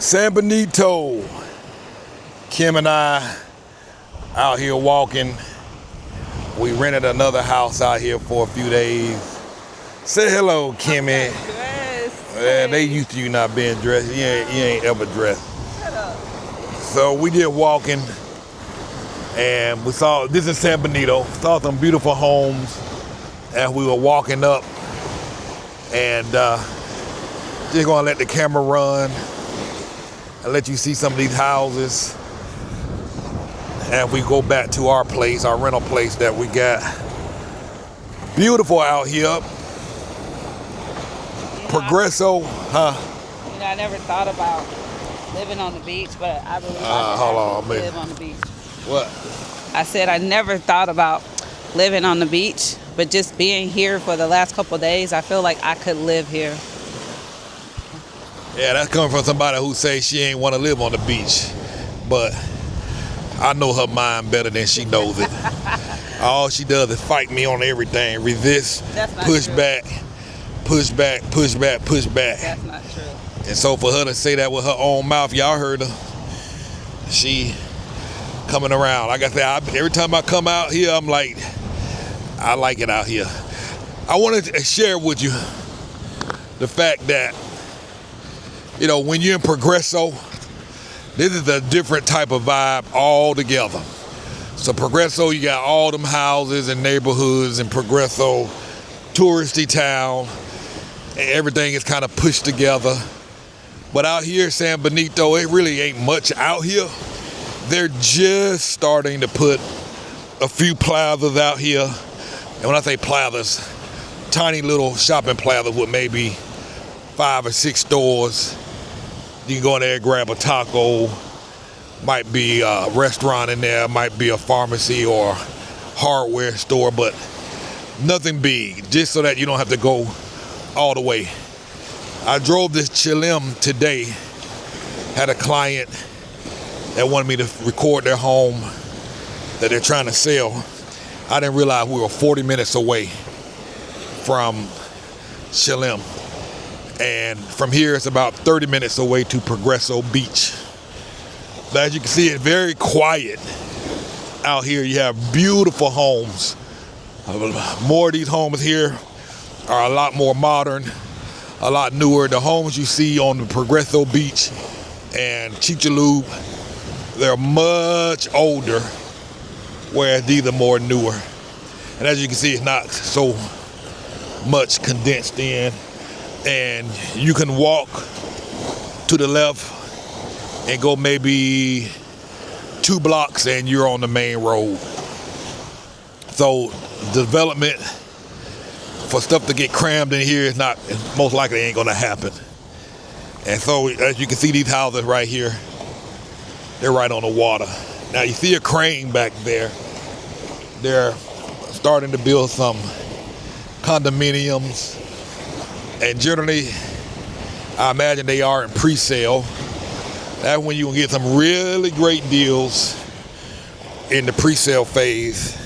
San Benito. Kim and I out here walking. We rented another house out here for a few days. Say hello, Kimmy. Yeah, they used to you not being dressed. You ain't ever dressed. Shut up. So we did walking, and we saw, this is San Benito, saw some beautiful homes as we were walking up, and just gonna let the camera run and let you see some of these houses as we go back to our place, our rental place that we got. Beautiful out here. Progreso, huh? You know, I never thought about living on the beach, but I believe I could live on the beach. What? I said I never thought about living on the beach, but just being here for the last couple of days, I feel like I could live here. Yeah, that's coming from somebody who says she ain't want to live on the beach, but I know her mind better than she knows it. All she does is fight me on everything, resist, push back, push back, push back, push back. That's not true. And so for her to say that with her own mouth, y'all heard her, she coming around. Like I said, every time I come out here, I'm like, I like it out here. I wanted to share with you the fact that, you know, when you're in Progreso, this is a different type of vibe altogether. So Progreso, you got all them houses and neighborhoods in Progreso, touristy town, and everything is kind of pushed together. But out here, San Bonito, it really ain't much out here. They're just starting to put a few plazas out here. And when I say plazas, tiny little shopping plazas with maybe 5 or 6 stores. You can go in there and grab a taco. Might be a restaurant in there, might be a pharmacy or hardware store, but nothing big, just so that you don't have to go all the way. I drove this Chilim today, had a client that wanted me to record their home that they're trying to sell. I didn't realize we were 40 minutes away from Chilim. And from here, it's about 30 minutes away to Progreso Beach. But as you can see, it's very quiet out here. You have beautiful homes. More of these homes here are a lot more modern, a lot newer. The homes you see on the Progreso Beach and Chicxulub, they're much older, whereas these are more newer. And as you can see, it's not so much condensed in. And you can walk to the left and go maybe 2 blocks and you're on the main road. So development for stuff to get crammed in here is not, most likely ain't gonna happen. And so as you can see, these houses right here, they're right on the water. Now you see a crane back there. They're starting to build some condominiums. And generally, I imagine they are in pre-sale. That's when you can get some really great deals in the pre-sale phase.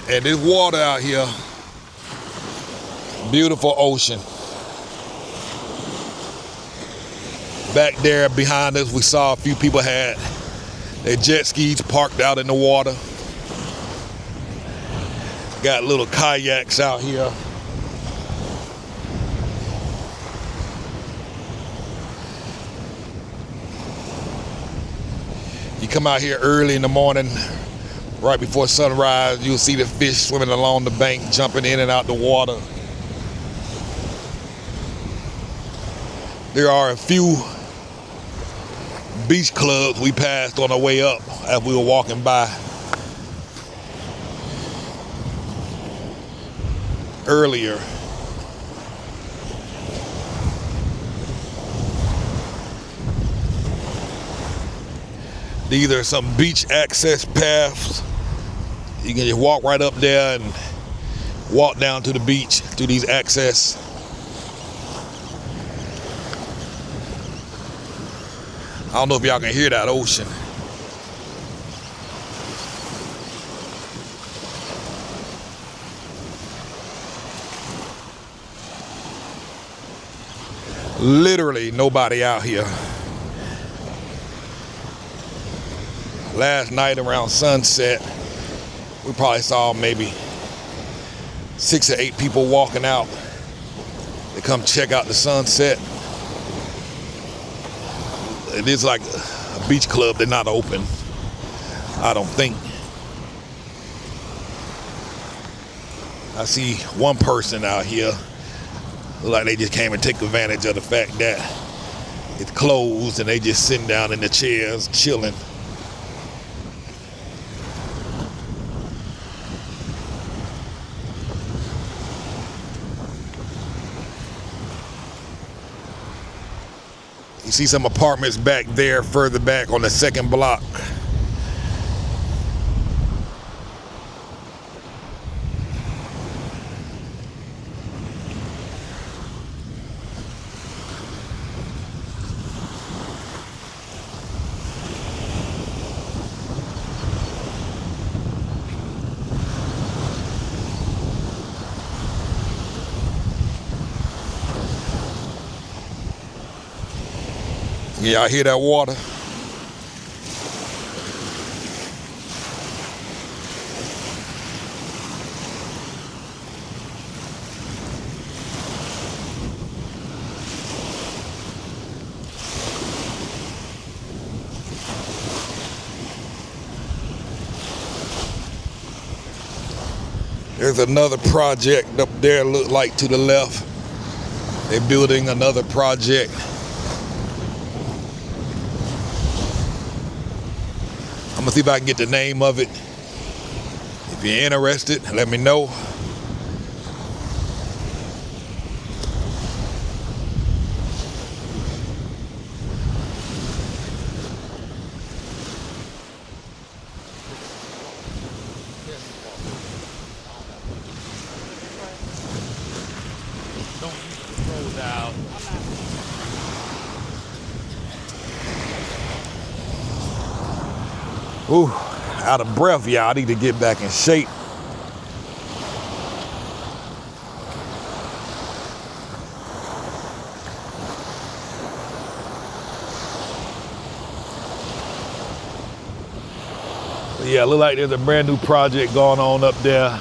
And this water out here, beautiful ocean. Back there behind us, we saw a few people had their jet skis parked out in the water. Got little kayaks out here. You come out here early in the morning, right before sunrise, you'll see the fish swimming along the bank, jumping in and out the water. There are a few beach clubs we passed on our way up as we were walking by earlier. These are some beach access paths. You can just walk right up there and walk down to the beach through these access. I don't know if y'all can hear that ocean. Literally nobody out here. Last night around sunset, we probably saw maybe 6 or 8 people walking out. They come check out the sunset. It is like a beach club. They're not open, I don't think. I see one person out here. Look like they just came and take advantage of the fact that it's closed and they just sitting down in the chairs chilling. You see some apartments back there, further back on the second block. Yeah, I hear that water. There's another project up there, look like to the left. They're building another project. I'm gonna see if I can get the name of it. If you're interested, let me know. Ooh, out of breath, y'all. I need to get back in shape. But yeah, look like there's a brand new project going on up there.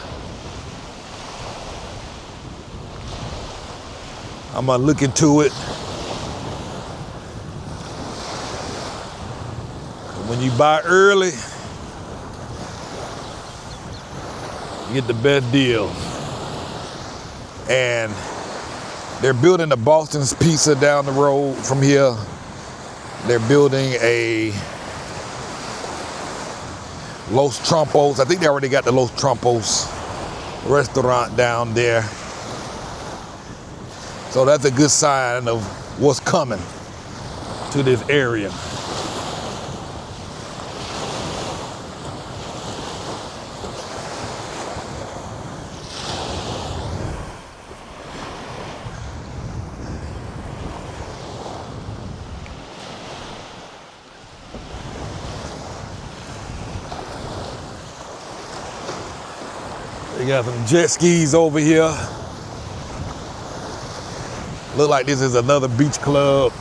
I'm gonna look into it. When you buy early, you get the best deal. And they're building a Boston's Pizza down the road from here. They're building a Los Trompos. I think they already got the Los Trompos restaurant down there. So that's a good sign of what's coming to this area. They got some jet skis over here. Look like this is another beach club.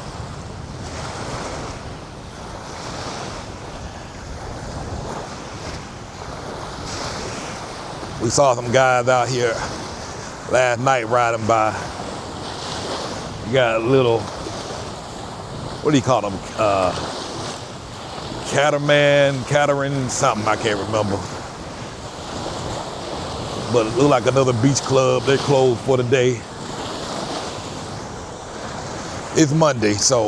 We saw some guys out here last night riding by. You got a little, what do you call them? Catamaran, something, I can't remember. But it looked like another beach club. They're closed for the day. It's Monday, so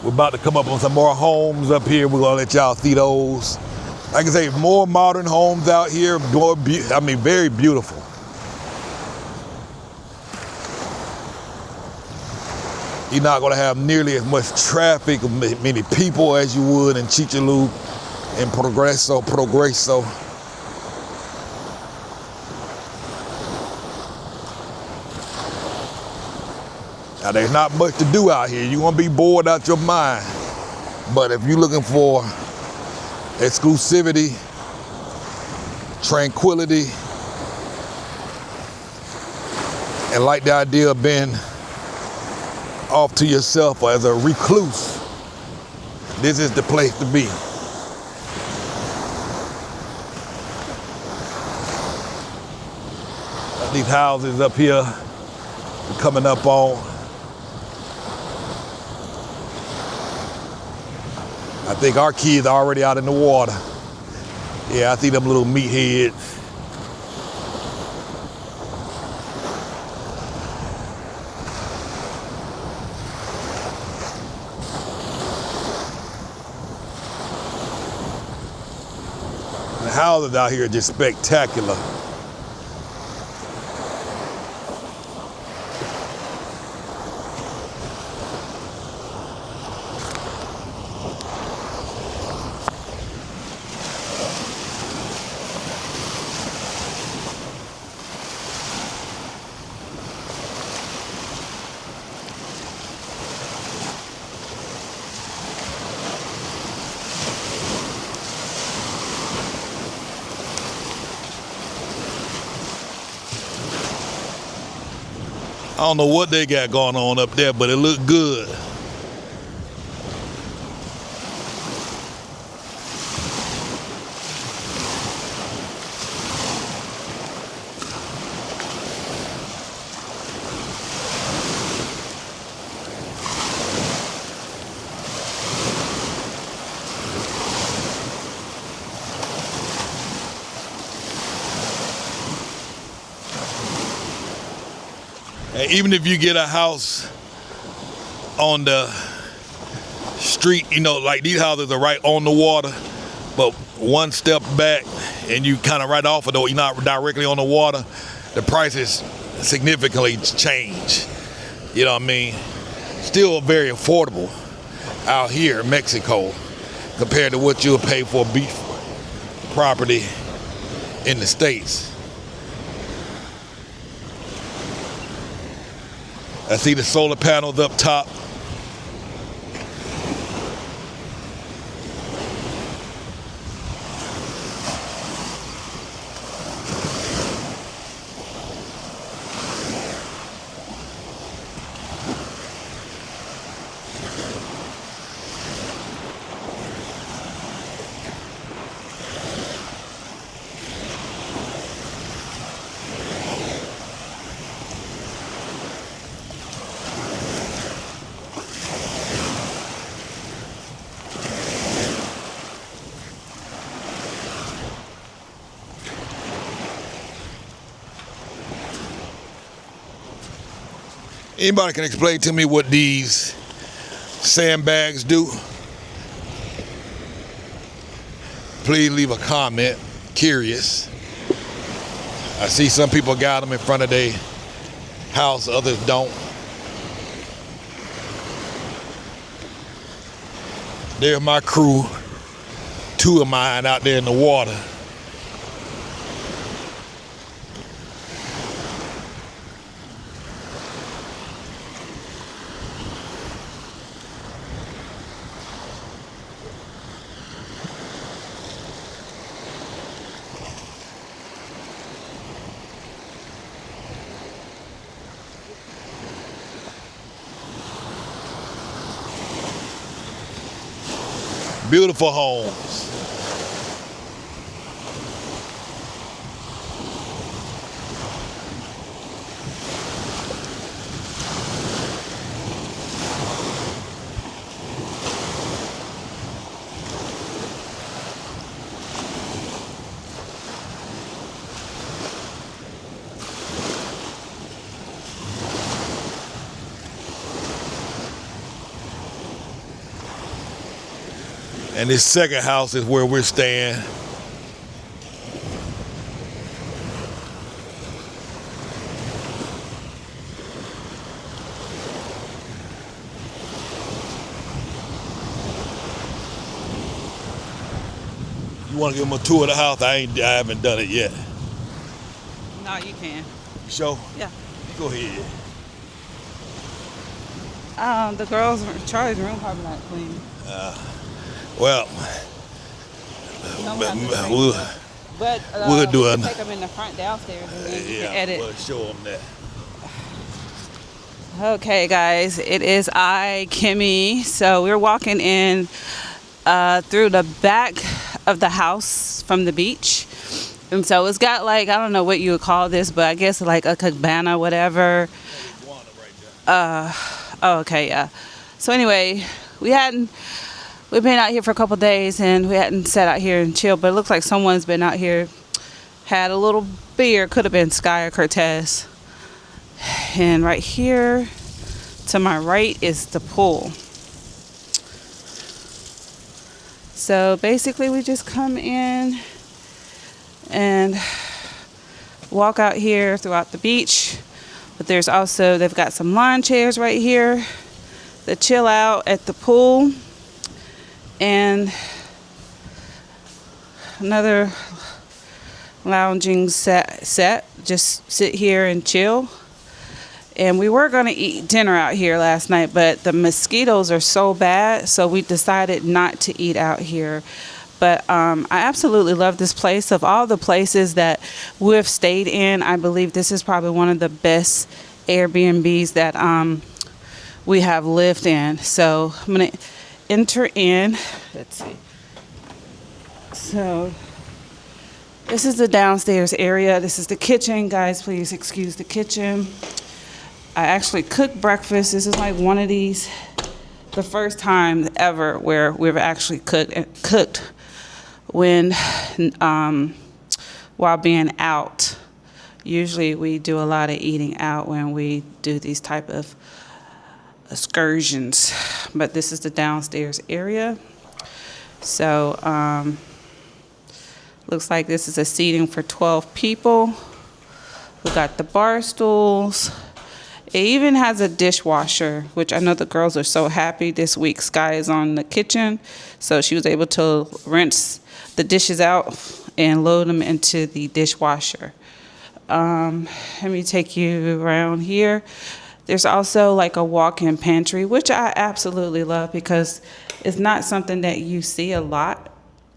we're about to come up on some more homes up here. We're gonna let y'all see those. Like I say, more modern homes out here. More very beautiful. You're not gonna have nearly as much traffic, many people as you would in Chicxulub and Progreso. Now, there's not much to do out here. You're gonna be bored out your mind. But if you're looking for exclusivity, tranquility, and like the idea of being off to yourself or as a recluse, this is the place to be. These houses up here we're coming up on. I think our kids are already out in the water. Yeah, I see them little meatheads. The houses out here are just spectacular. I don't know what they got going on up there, but it looked good. And even if you get a house on the street, you know, like these houses are right on the water, but one step back and you kind of right off of the, you're not directly on the water, the prices significantly change. You know what I mean? Still very affordable out here in Mexico compared to what you'll pay for a beach property in the States. I see the solar panels up top. Anybody can explain to me what these sandbags do? Please leave a comment. Curious. I see some people got them in front of their house, others don't. There's my crew, two of mine out there in the water. Beautiful homes. And this second house is where we're staying. You want to give them a tour of the house? I haven't done it yet. No, you can. You sure? Yeah. Go ahead. The girls, Charlie's room probably not clean. Well, No one has to we'll, drink. But we'll do we it. can take them in the front downstairs and then you can edit. We'll show them that. Okay, guys, it is Kimmy. So we're walking in through the back of the house from the beach. And so it's got like, I don't know what you would call this, but I guess like a cabana, whatever. Oh, okay, yeah. So anyway, we've been out here for a couple days and we hadn't sat out here and chilled, but it looks like someone's been out here, had a little beer, could have been Sky or Cortez. And right here to my right is the pool. So basically we just come in and walk out here throughout the beach. But there's also, they've got some lawn chairs right here to chill out at the pool. And another lounging set. Just sit here and chill. And we were going to eat dinner out here last night, but the mosquitoes are so bad, so we decided not to eat out here. But I absolutely love this place. Of all the places that we've stayed in, I believe this is probably one of the best Airbnbs that we have lived in. So I'm going to enter in. Let's see. So this is the downstairs area. This is the kitchen. Guys, please excuse the kitchen. I actually cooked breakfast. This is like one of these, the first time ever where we've actually cooked when while being out. Usually we do a lot of eating out when we do these type of excursions, but this is the downstairs area. So looks like this is a seating for 12 people. We got the bar stools. It even has a dishwasher, which I know the girls are so happy. This week Sky is on the kitchen, so she was able to rinse the dishes out and load them into the dishwasher. Let me take you around here. There's also like a walk-in pantry, which I absolutely love because it's not something that you see a lot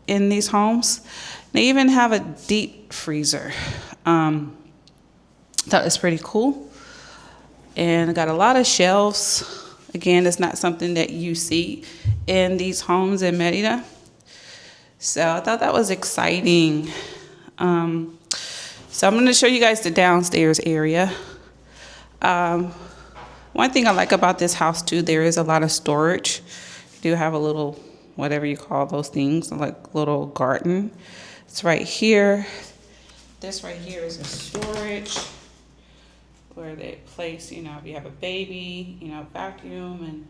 in these homes. They even have a deep freezer. That is pretty cool. And I got a lot of shelves. Again, it's not something that you see in these homes in Merida. So I thought that was exciting. So I'm going to show you guys the downstairs area. One thing I like about this house too, there is a lot of storage. You do have a little, whatever you call those things, like little garden. It's right here. This right here is a storage where they place, you know, if you have a baby, you know, vacuum and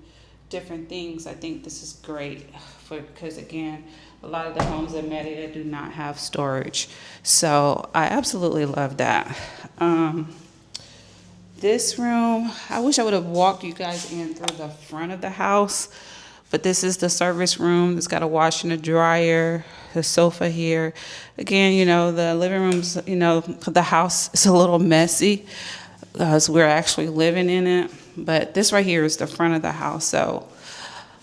different things. I think this is great because again, a lot of the homes in Merida do not have storage. So I absolutely love that. This room, I wish I would have walked you guys in through the front of the house, but this is the service room. It's got a washer and a dryer, the sofa here. Again, you know, the living room's, you know, the house is a little messy because we're actually living in it. But this right here is the front of the house. So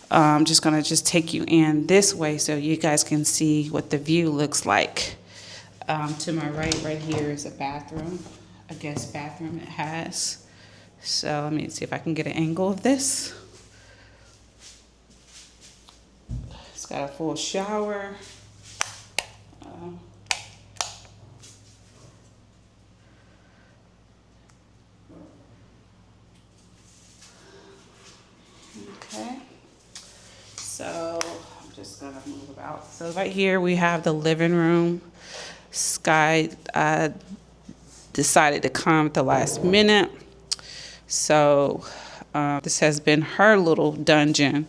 I'm just going to take you in this way so you guys can see what the view looks like. To my right here is a bathroom, a guest bathroom it has. So let me see if I can get an angle of this. It's got a full shower. Okay. So I'm just gonna move about. So right here we have the living room. Sky decided to come at the last minute. So this has been her little dungeon.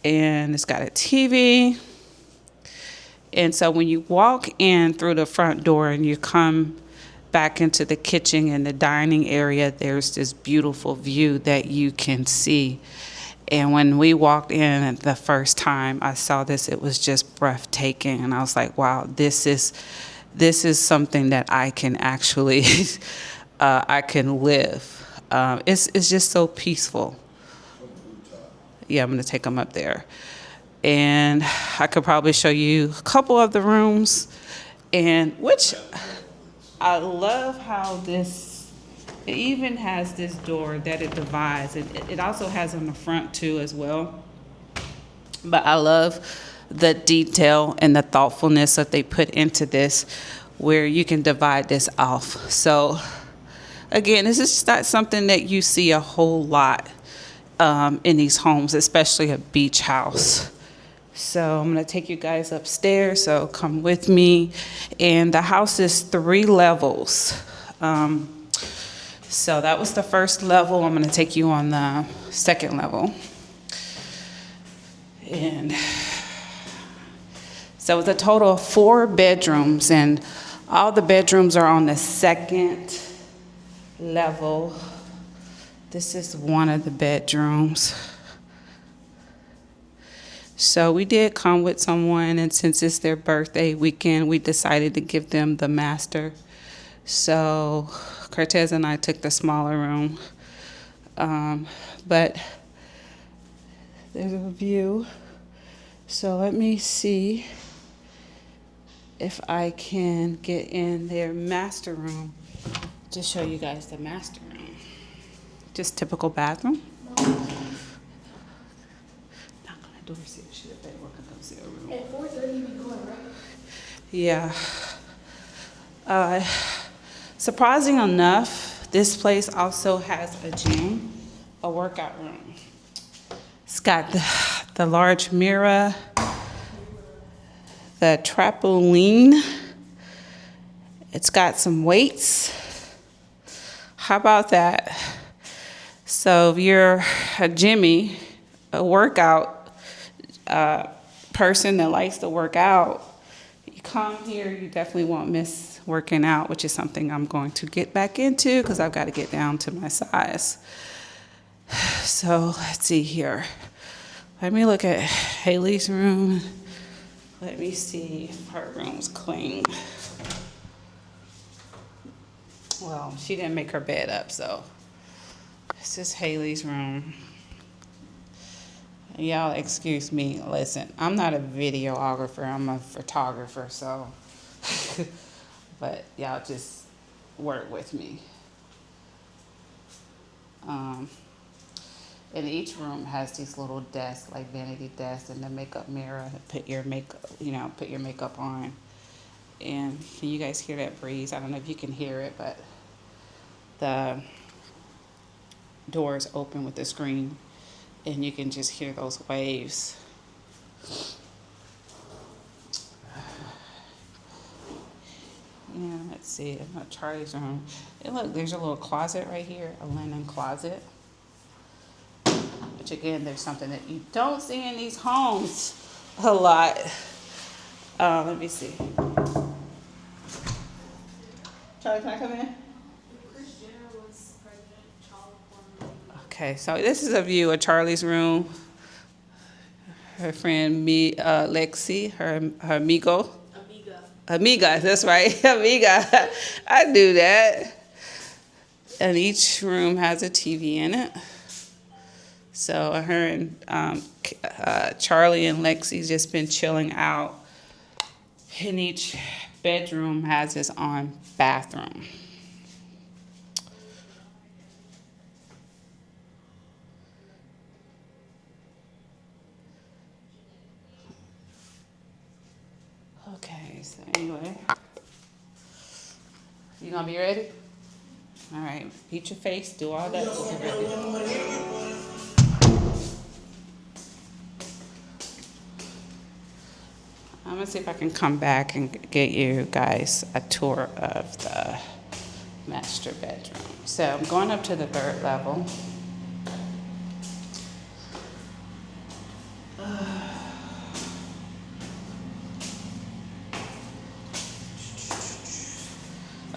And it's got a TV. And so when you walk in through the front door and you come back into the kitchen and the dining area, there's this beautiful view that you can see. And when we walked in the first time I saw this, it was just breathtaking. And I was like, wow, this is something that I can actually, I can live. It's just so peaceful. yeah, I'm gonna take them up there. And I could probably show you a couple of the rooms, and which I love how this, it even has this door that it divides. It also has on the front too as well. But I love the detail and the thoughtfulness that they put into this, where you can divide this off. So again, this is just not something that you see a whole lot in these homes, especially a beach house. So I'm gonna take you guys upstairs, so come with me. And the house is 3 levels. So that was the first level. I'm gonna take you on the second level. And so it's a total of 4 bedrooms, and all the bedrooms are on the second level. This is one of the bedrooms. So we did come with someone, and since it's their birthday weekend, we decided to give them the master. So Cortez and I took the smaller room. But there's a view. So let me see if I can get in their master room to show you guys the master room. Just typical bathroom. Door seal should have been working on seal room. At 4:30 we going, right? Yeah. Surprising enough, this place also has a gym, a workout room. It's got the large mirror, the trampoline. It's got some weights. How about that? So if you're a Jimmy, a workout person that likes to work out, you come here, you definitely won't miss working out, which is something I'm going to get back into because I've got to get down to my size. So let's see here. Let me look at Haley's room. Let me see if her room's clean. Well, she didn't make her bed up, so this is Haley's room. Y'all excuse me, listen, I'm not a videographer, I'm a photographer, so, but y'all just work with me. And each room has these little desks, like vanity desks, and the makeup mirror, put your makeup on. And can you guys hear that breeze? I don't know if you can hear it, but the door is open with the screen, and you can just hear those waves. Yeah, let's see, Charlie's room. And look, there's a little closet right here, a linen closet. Which again, there's something that you don't see in these homes a lot. Let me see. Charlie, can I come in? Okay, so this is a view of Charlie's room. Her friend Lexi, her amigo. Amiga, that's right, amiga. I do that. And each room has a TV in it. So her and Charlie and Lexi's just been chilling out. And each bedroom has its own bathroom. Okay, so anyway, you gonna be ready? All right, beat your face, do all that. So get ready. I'm gonna see if I can come back and get you guys a tour of the master bedroom. So I'm going up to the 3rd level.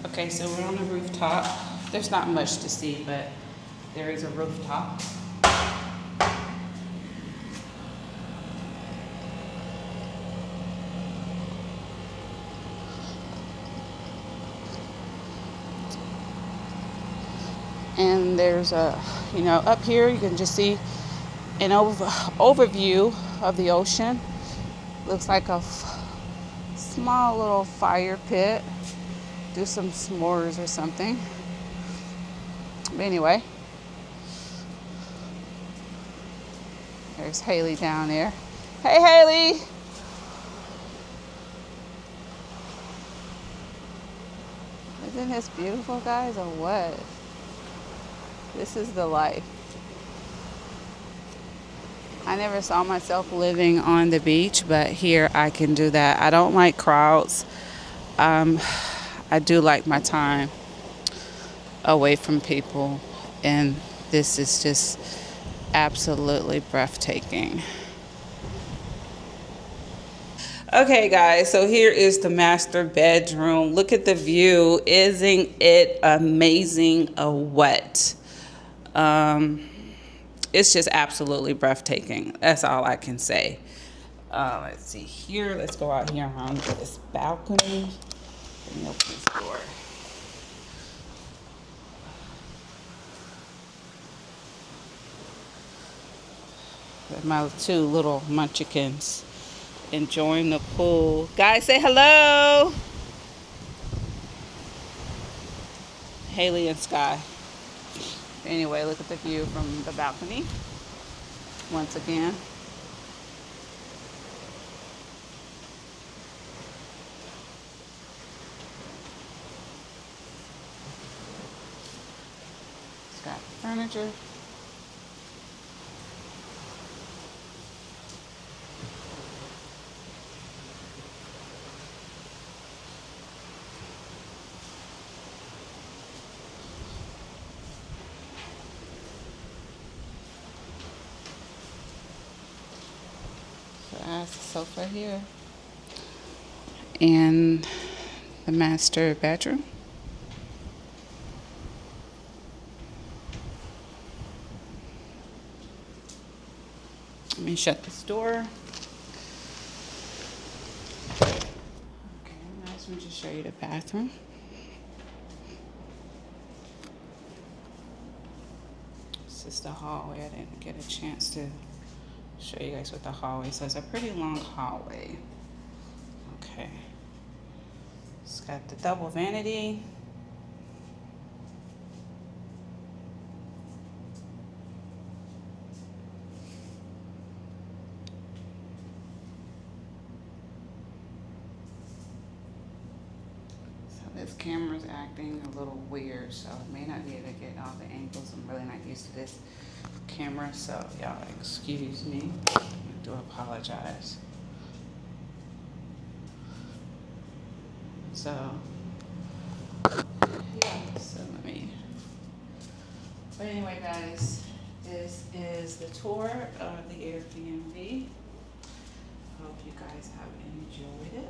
Okay, so we're on the rooftop. There's not much to see, but there is a rooftop. And there's a, up here you can just see an overview of the ocean. Looks like a small little fire pit. Do some s'mores or something. But anyway, there's Haley down there. Hey, Haley! Isn't this beautiful, guys, or what? This is the life. I never saw myself living on the beach, but here I can do that. I don't like crowds. I do like my time away from people, and this is just absolutely breathtaking. Okay, guys, so here is the master bedroom. Look at the view. Isn't it amazing? What? It's just absolutely breathtaking. That's all I can say. Let's see here. Let's go out here around this balcony. Let me open this door. With my two little munchkins enjoying the pool. Guys, say hello. Haley and Sky. Anyway, look at the view from the balcony. Once again. It's got furniture. That's the sofa here. And the master bedroom. Let me shut this door. Okay, now let me just show you the bathroom. This is the hallway. I didn't get a chance to show you guys what the hallway. So it's a pretty long hallway. Okay. It's got the double vanity. So this camera's acting a little weird, so I may not be able to get all the angles. I'm really not used to this camera, so y'all excuse me. I do apologize. So yeah, so let me. But anyway, guys, this is the tour of the Airbnb. Hope you guys have enjoyed it.